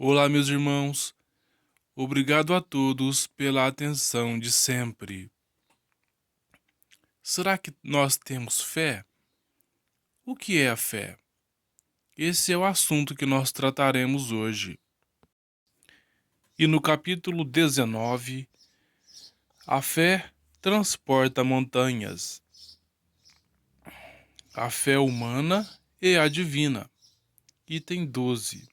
Olá, meus irmãos. Obrigado a todos pela atenção de sempre. Será que nós temos fé? O que é a fé? Esse é o assunto que nós trataremos hoje. E no capítulo 19, a fé transporta montanhas. A fé humana e a divina. Item 12.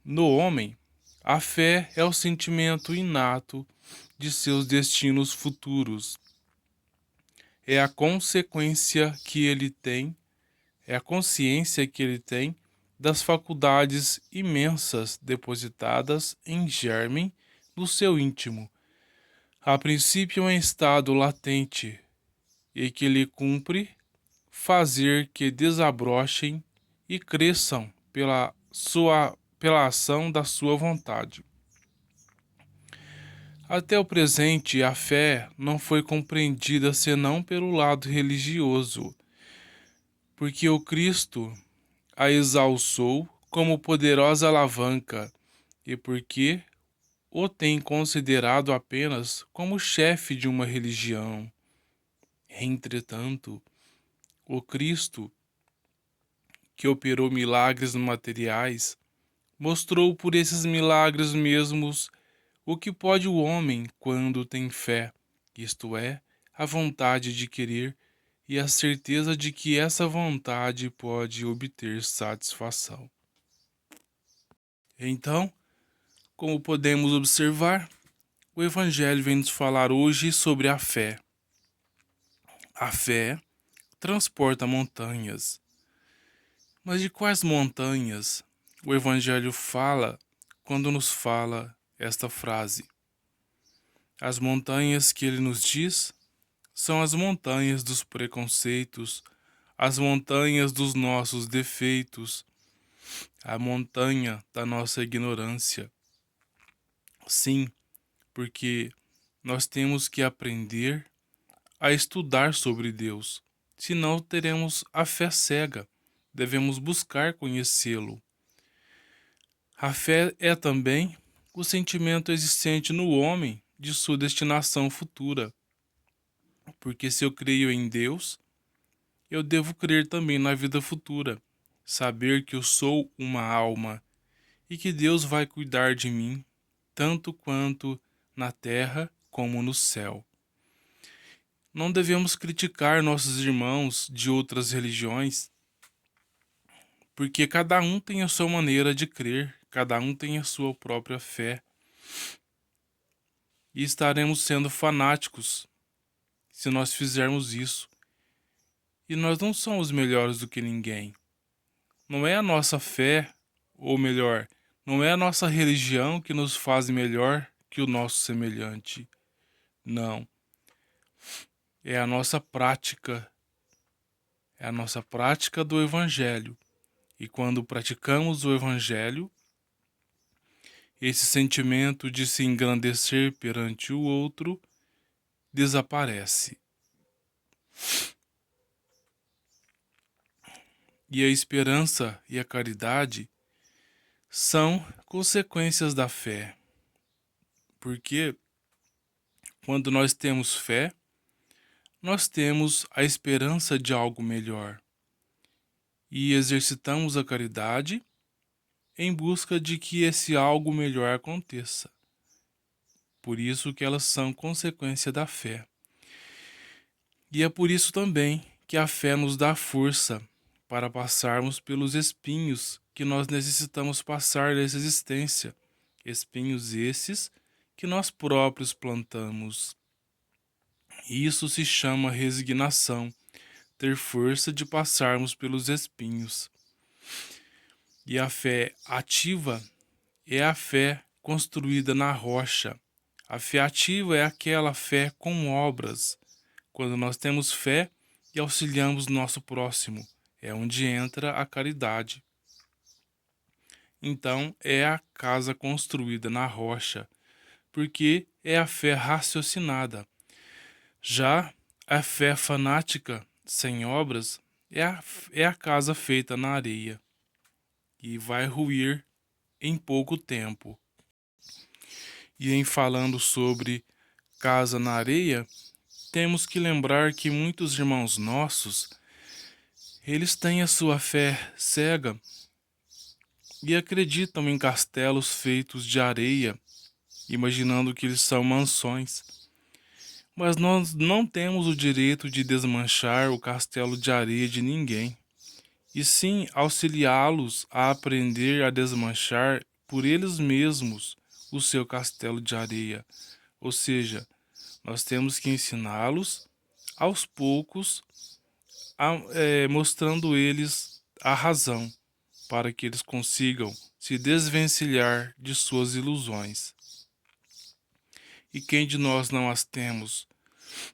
No homem, a fé é o sentimento inato de seus destinos futuros. É a consequência que ele tem, é a consciência que ele tem das faculdades imensas depositadas em germe no seu íntimo, a princípio em estado latente, e que lhe cumpre fazer que desabrochem e cresçam pela ação da sua vontade. Até o presente, a fé não foi compreendida senão pelo lado religioso, porque o Cristo a exalçou como poderosa alavanca e porque o tem considerado apenas como chefe de uma religião. Entretanto, o Cristo, que operou milagres materiais, mostrou por esses milagres mesmos o que pode o homem quando tem fé, isto é, a vontade de querer e a certeza de que essa vontade pode obter satisfação. Então, como podemos observar, o Evangelho vem nos falar hoje sobre a fé. A fé transporta montanhas. Mas de quais montanhas o Evangelho fala quando nos fala esta frase? As montanhas que ele nos diz são as montanhas dos preconceitos, as montanhas dos nossos defeitos, a montanha da nossa ignorância. Sim, porque nós temos que aprender a estudar sobre Deus, senão teremos a fé cega. Devemos buscar conhecê-lo. A fé é também o sentimento existente no homem de sua destinação futura. Porque se eu creio em Deus, eu devo crer também na vida futura, saber que eu sou uma alma e que Deus vai cuidar de mim, tanto quanto na terra como no céu. Não devemos criticar nossos irmãos de outras religiões, porque cada um tem a sua maneira de crer, cada um tem a sua própria fé. E estaremos sendo fanáticos se nós fizermos isso. E nós não somos melhores do que ninguém. Não é a nossa fé, ou melhor, não é a nossa religião que nos faz melhor que o nosso semelhante. Não. É a nossa prática. É a nossa prática do Evangelho. E quando praticamos o Evangelho, esse sentimento de se engrandecer perante o outro desaparece. E a esperança e a caridade são consequências da fé. Porque quando nós temos fé, nós temos a esperança de algo melhor. E exercitamos a caridade em busca de que esse algo melhor aconteça. Por isso que elas são consequência da fé. E é por isso também que a fé nos dá força para passarmos pelos espinhos que nós necessitamos passar nessa existência. Espinhos esses que nós próprios plantamos. Isso se chama resignação, ter força de passarmos pelos espinhos. E a fé ativa é a fé construída na rocha. A fé ativa é aquela fé com obras. Quando nós temos fé e auxiliamos nosso próximo, é onde entra a caridade. Então, é a casa construída na rocha, porque é a fé raciocinada. Já a fé fanática, sem obras, é a casa feita na areia. e vai ruir em pouco tempo. E em falando sobre casa na areia, temos que lembrar que muitos irmãos nossos, eles têm a sua fé cega e acreditam em castelos feitos de areia, imaginando que eles são mansões. Mas nós não temos o direito de desmanchar o castelo de areia de ninguém, e sim auxiliá-los a aprender a desmanchar por eles mesmos o seu castelo de areia. Ou seja, nós temos que ensiná-los aos poucos, mostrando eles a razão, para que eles consigam se desvencilhar de suas ilusões. E quem de nós não as temos?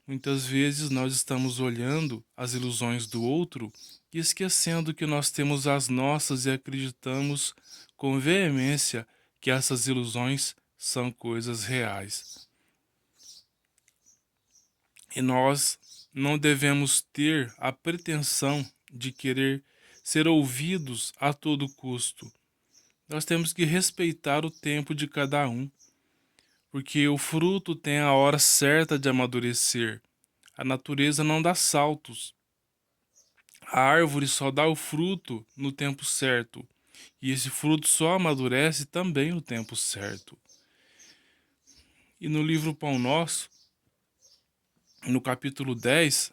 Muitas vezes nós estamos olhando as ilusões do outro e esquecendo que nós temos as nossas e acreditamos com veemência que essas ilusões são coisas reais. E nós não devemos ter a pretensão de querer ser ouvidos a todo custo. Nós temos que respeitar o tempo de cada um, porque o fruto tem a hora certa de amadurecer. A natureza não dá saltos. A árvore só dá o fruto no tempo certo, e esse fruto só amadurece também no tempo certo. E no livro Pão Nosso, no capítulo 10,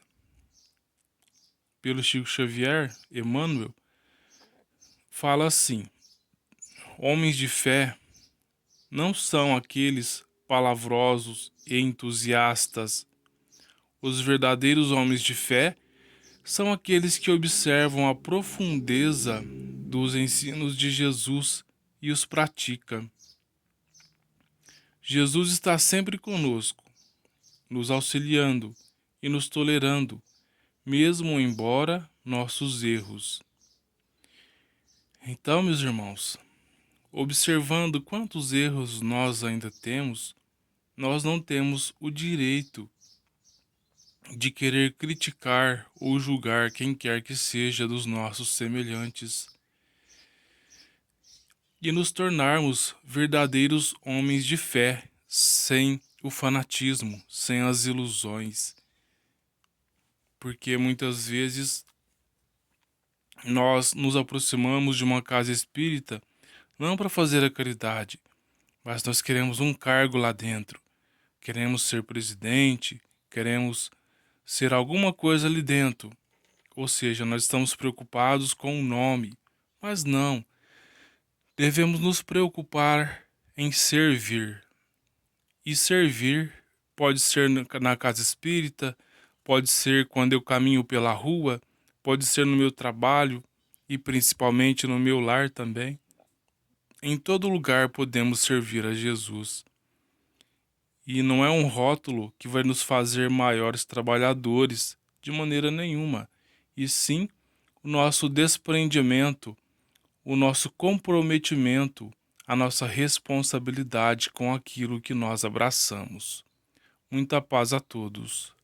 pelo Chico Xavier, Emmanuel, fala assim: homens de fé não são aqueles palavrosos e entusiastas. Os verdadeiros homens de fé são aqueles que observam a profundeza dos ensinos de Jesus e os pratica. Jesus está sempre conosco, nos auxiliando e nos tolerando, mesmo embora nossos erros. Então, meus irmãos, observando quantos erros nós ainda temos, nós não temos o direito de querer criticar ou julgar quem quer que seja dos nossos semelhantes e nos tornarmos verdadeiros homens de fé, sem o fanatismo, sem as ilusões. Porque muitas vezes nós nos aproximamos de uma casa espírita não para fazer a caridade, mas nós queremos um cargo lá dentro. Queremos ser presidente, queremos ser alguma coisa ali dentro. Ou seja, nós estamos preocupados com o nome, mas não. Devemos nos preocupar em servir. E servir pode ser na casa espírita, pode ser quando eu caminho pela rua, pode ser no meu trabalho e principalmente no meu lar também. Em todo lugar podemos servir a Jesus. E não é um rótulo que vai nos fazer maiores trabalhadores, de maneira nenhuma. E sim o nosso desprendimento, o nosso comprometimento, a nossa responsabilidade com aquilo que nós abraçamos. Muita paz a todos.